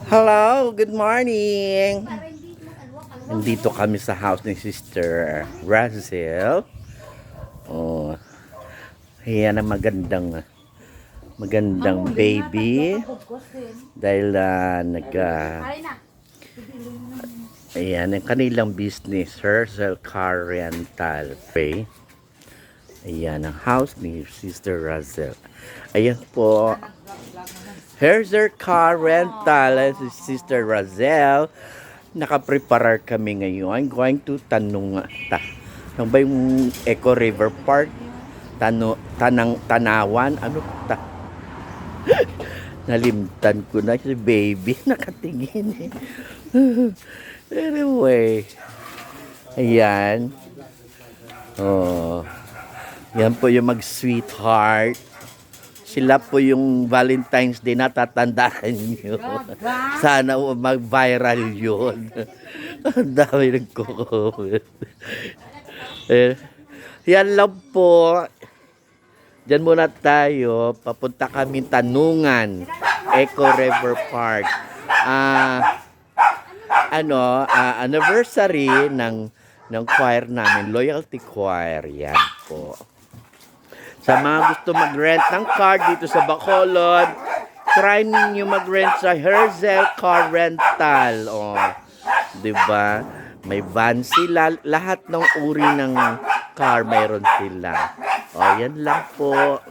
Hello, good morning. Nandito kami sa house ni Sister Razel. Oh, yan ang magandang baby. Dahil ayan, ang kanilang business, Razel Car Rental. Okay. Ayan, ang house ni Sister Razel. Ayan po. Here's their car rental. Si Sister Razel. Nakapreparar kami ngayon. I'm going to ano ba yung Eco River Park? Tanawan? Ano ta? Nalimtan ko na si baby. Nakatingin eh. Anyway. Ayan. Oh. Yan po yung mag-sweetheart. Sila po yung Valentine's Day na tatandaan nyo. Sana mag-viral yun. Ang dami nagko-comment. Yan lang po. Diyan muna tayo. Papunta kami Tanungan. Eco River Park. Anniversary ng choir namin. Loyalty Choir. Yan po. Sa mga gusto mag-rent ng car dito sa Bacolod, try ninyo mag-rent sa Razel Car Rental. Oh, 'di ba? May van sila, lahat ng uri ng car mayroon sila. Oh, yan lang po.